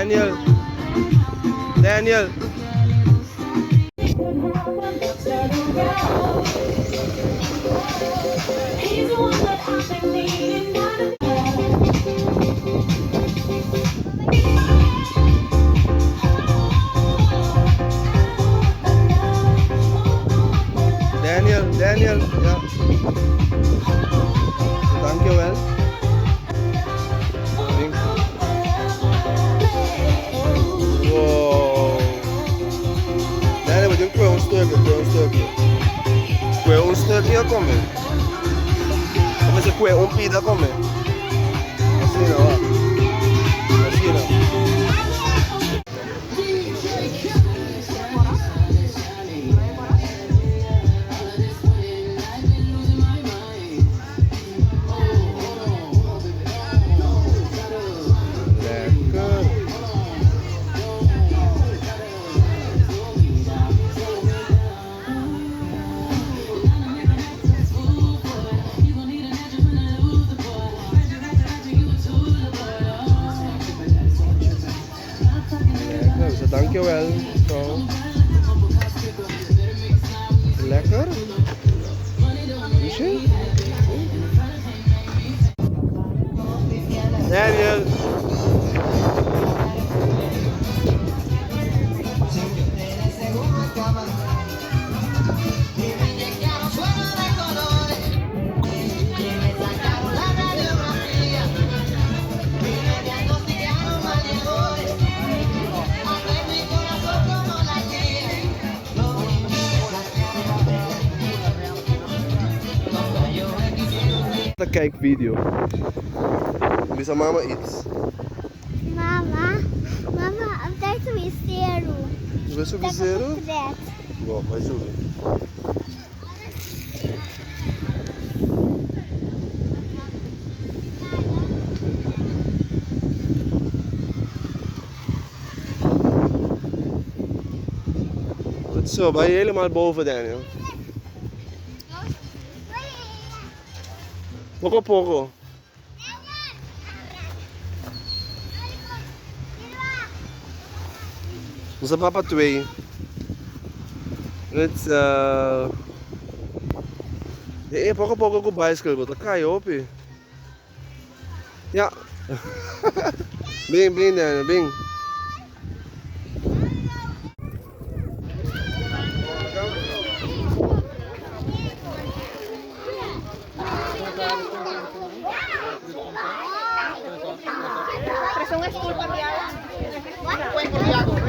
Daniel. Daniel. Daniel, Daniel, ja. Dankjewel. Wow. Daniel, we doen gewoon een stukje, gewoon een stukje. Gewoon een stukje, kom in. Kom eens een gewoon een pita, kom in. Wat zie je nou, wat? Wat zie je nou? Dankjewel. Zo. Lekker. Misschien? Daniel. De kijkvideo. Diz a mama iets. Mama, dai tu misteru. Vai subir zero? Bom, vai subir. Goed zo, ben je helemaal boven, Daniel? Poco poco. Sa papa 2. It's poco poco com bicycle, tá caiu, pi. Ja. Bing bing Daniel, bing. Pero son esculpas de agua.